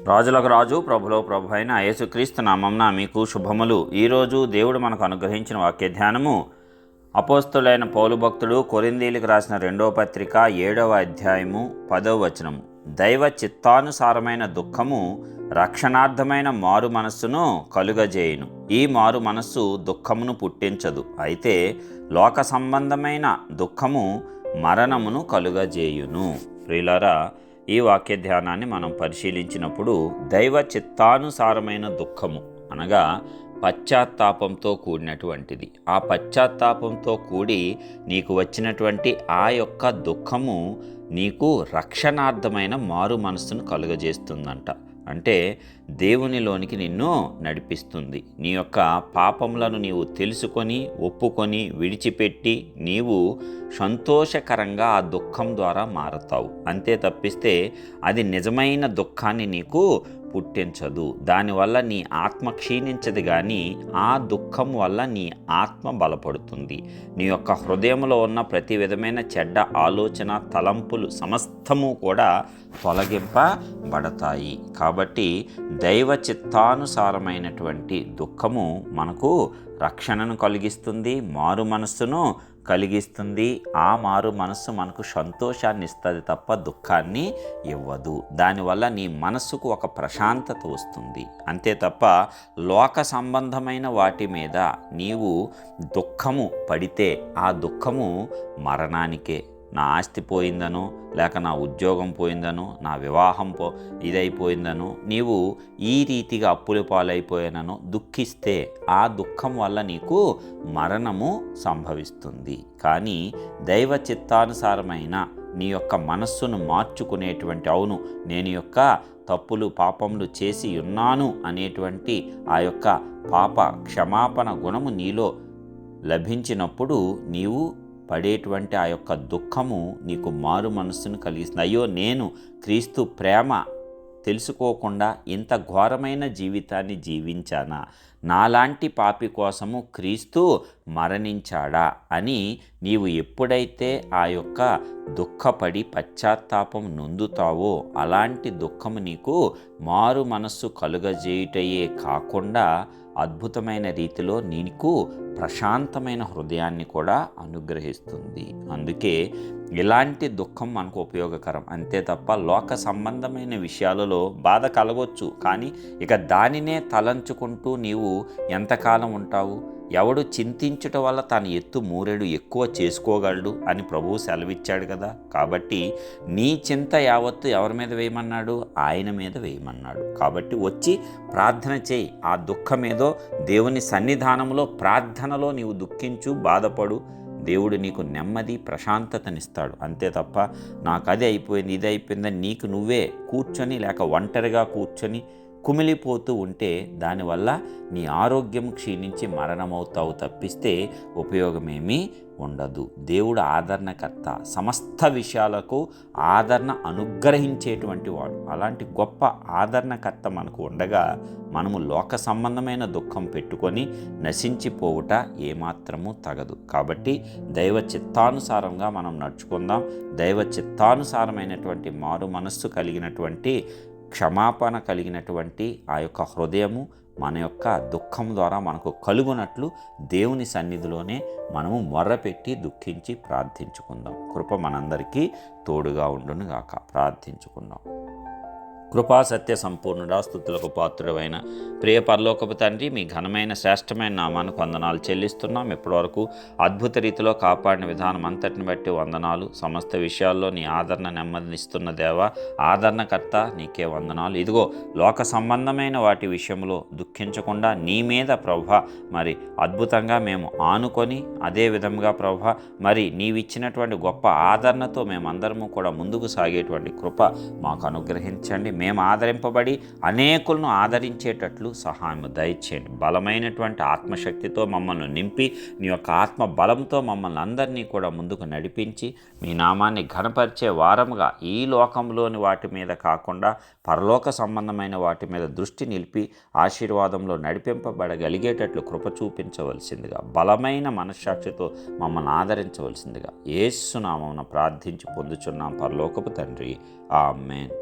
రాజులకు రాజు ప్రభులో ప్రభు అయిన యేసుక్రీస్తు నామమున మీకు శుభములు. ఈరోజు దేవుడు మనకు అనుగ్రహించిన వాక్య ధ్యానము అపోస్తులైన పౌలు భక్తుడు కొరింథీయులకు రాసిన 2వ పత్రిక 7వ అధ్యాయము 10వ వచనము. దైవ చిత్తానుసారమైన దుఃఖము రక్షణార్థమైన మారు మనస్సును కలుగజేయును. ఈ మారు మనస్సు దుఃఖమును పుట్టించదు, అయితే లోక సంబంధమైన దుఃఖము మరణమును కలుగజేయును. ప్రియులారా, ఈ వాక్య ధ్యానాన్ని మనం పరిశీలించినప్పుడు దైవ చిత్తానుసారమైన దుఃఖము అనగా పశ్చాత్తాపంతో కూడినటువంటిది. ఆ పశ్చాత్తాపంతో కూడి నీకు వచ్చినటువంటి ఆ యొక్క దుఃఖము నీకు రక్షణార్థమైన మారు మనస్సును కలుగజేస్తుందంట. అంటే దేవునిలోనికి నిన్ను నడిపిస్తుంది. నీ యొక్క పాపములను నీవు తెలుసుకొని ఒప్పుకొని విడిచిపెట్టి నీవు సంతోషకరంగా ఆ దుఃఖం ద్వారా మారతావు. అంతే తప్పిస్తే అది నిజమైన దుఃఖాన్ని నీకు పుట్టించదు. దానివల్ల నీ ఆత్మ క్షీణించదు, కానీ ఆ దుఃఖం వల్ల నీ ఆత్మ బలపడుతుంది. నీ యొక్క హృదయంలో ఉన్న ప్రతి విధమైన చెడ్డ ఆలోచన తలంపులు సమస్తము కూడా తొలగింపబడతాయి. కాబట్టి దైవ చిత్తానుసారమైనటువంటి దుఃఖము మనకు రక్షణను కలిగిస్తుంది, మారు మనస్సును కలిగిస్తుంది. ఆ మారు మనస్సు మనకు సంతోషాన్ని ఇస్తుంది తప్ప దుఃఖాన్ని ఇవ్వదు. దానివల్ల నీ మనస్సుకు ఒక ప్రశాంతత వస్తుంది. అంతే తప్ప లోక సంబంధమైన వాటి మీద నీవు దుఃఖము పడితే ఆ దుఃఖము మరణానికే. నా ఆస్తి పోయిందనో, లేక నా ఉద్యోగం పోయిందనో, నా వివాహం ఇదైపోయిందనో, నీవు ఈ రీతిగా అప్పుల పాలైపోయానో దుఃఖిస్తే ఆ దుఃఖం వల్ల నీకు మరణము సంభవిస్తుంది. కానీ దైవ చిత్తానుసారమైన నీ యొక్క మనస్సును మార్చుకునేటువంటి, అవును నేను యొక్క తప్పులు పాపములు చేసి ఉన్నాను అనేటువంటి ఆ యొక్క పాప క్షమాపణ గుణము నీలో లభించినప్పుడు నీవు పడేటువంటి ఆ యొక్క దుఃఖము నీకు మారు మనస్సును కలిగిస్తుంది. అయ్యో, నేను క్రీస్తు ప్రేమ తెలుసుకోకుండా ఇంత ఘోరమైన జీవితాన్ని జీవించానా, నాలాంటి పాపి కోసము క్రీస్తు మరణించాడా అని నీవు ఎప్పుడైతే ఆ యొక్క దుఃఖపడి పశ్చాత్తాపం నొందుతావో, అలాంటి దుఃఖము నీకు మారు మనస్సు కలుగజేయుటయే కాకుండా అద్భుతమైన రీతిలో నీకు ప్రశాంతమైన హృదయాన్ని కూడా అనుగ్రహిస్తుంది. అందుకే ఇలాంటి దుఃఖం మనకు ఉపయోగకరం. అంతే తప్ప లోక సంబంధమైన విషయాలలో బాధ కలగొచ్చు, కానీ ఇక దానినే తలంచుకుంటూ నీవు ఎంతకాలం ఉంటావు? ఎవడు చింతించుట వల్ల తన ఎత్తు మూరెడు ఎక్కువ చేసుకోగలడు అని ప్రభువు సెలవిచ్చాడు కదా. కాబట్టి నీ చింత యావత్తు ఎవరి మీద వేయమన్నాడు? ఆయన మీద వేయమన్నాడు. కాబట్టి వచ్చి ప్రార్థన చేయి. ఆ దుఃఖమేదో దేవుని సన్నిధానంలో ప్రార్థనలో నీవు దుఃఖించు, బాధపడు. దేవుడు నీకు నెమ్మది ప్రశాంతతనిస్తాడు. అంతే తప్ప నాకు అది అయిపోయింది ఇది అయిపోయిందని నీకు నువ్వే కూర్చొని లేక ఒంటరిగా కూర్చొని కుమిలిపోతూ ఉంటే దానివల్ల నీ ఆరోగ్యం క్షీణించి మరణమవుతావు తప్పిస్తే ఉపయోగమేమీ ఉండదు. దేవుడు ఆదరణకర్త, సమస్త విషయాలకు ఆదరణ అనుగ్రహించేటువంటి వాడు. అలాంటి గొప్ప ఆదరణకర్త మనకు ఉండగా మనము లోక సంబంధమైన దుఃఖం పెట్టుకొని నశించిపోవుట ఏమాత్రము తగదు. కాబట్టి దైవ చిత్తానుసారంగా మనం నడుచుకుందాం. దైవ చిత్తానుసారమైనటువంటి మారు మనస్సు కలిగినటువంటి, క్షమాపణ కలిగినటువంటి ఆ యొక్క హృదయము మన యొక్క దుఃఖం ద్వారా మనకు కలుగునట్లు దేవుని సన్నిధిలోనే మనము మొర్రపెట్టి దుఃఖించి ప్రార్థించుకుందాం. కృప మనందరికీ తోడుగా ఉండును గాక. ప్రార్థించుకుందాం. కృపా సత్య సంపూర్ణుడా, స్తుతులకు పాత్రుడైన ప్రియ పరలోకపు తండ్రి, మీ ఘనమైన శ్రేష్టమైన నామానికి వందనాలు చెల్లిస్తున్నాం. ఇప్పటివరకు అద్భుత రీతిలో కాపాడిన విధానం అంతటిని బట్టి వందనాలు. సమస్త విషయాల్లో నీ ఆదరణ నెమ్మదినిస్తున్న దేవా, ఆదరణకర్త, నీకే వందనాలు. ఇదిగో లోక సంబంధమైన వాటి విషయంలో దుఃఖించకుండా నీ మీద ప్రభా మరి అద్భుతంగా మేము ఆనుకొని, అదే విధంగా ప్రభా మరి నీవిచ్చినటువంటి గొప్ప ఆదరణతో మేమందరము కూడా ముందుకు సాగేటువంటి కృప మాకు అనుగ్రహించండి. మేము ఆదరింపబడి అనేకులను ఆదరించేటట్లు సహాయం దయచేయండి. బలమైనటువంటి ఆత్మశక్తితో మమ్మల్ని నింపి నీ యొక్క ఆత్మ బలంతో మమ్మల్ని అందరినీ కూడా ముందుకు నడిపించి మీ నామాన్ని ఘనపరిచే వారముగా ఈ లోకంలోని వాటి మీద కాకుండా పరలోక సంబంధమైన వాటి మీద దృష్టి నిలిపి ఆశీర్వాదంలో నడిపింపబడగలిగేటట్లు కృప చూపించవలసిందిగా, బలమైన మనస్సాక్షితో మమ్మల్ని ఆదరించవలసిందిగా యేసు నామమున ప్రార్థించి పొందుచున్నాం పరలోకపు తండ్రి. ఆమేన్.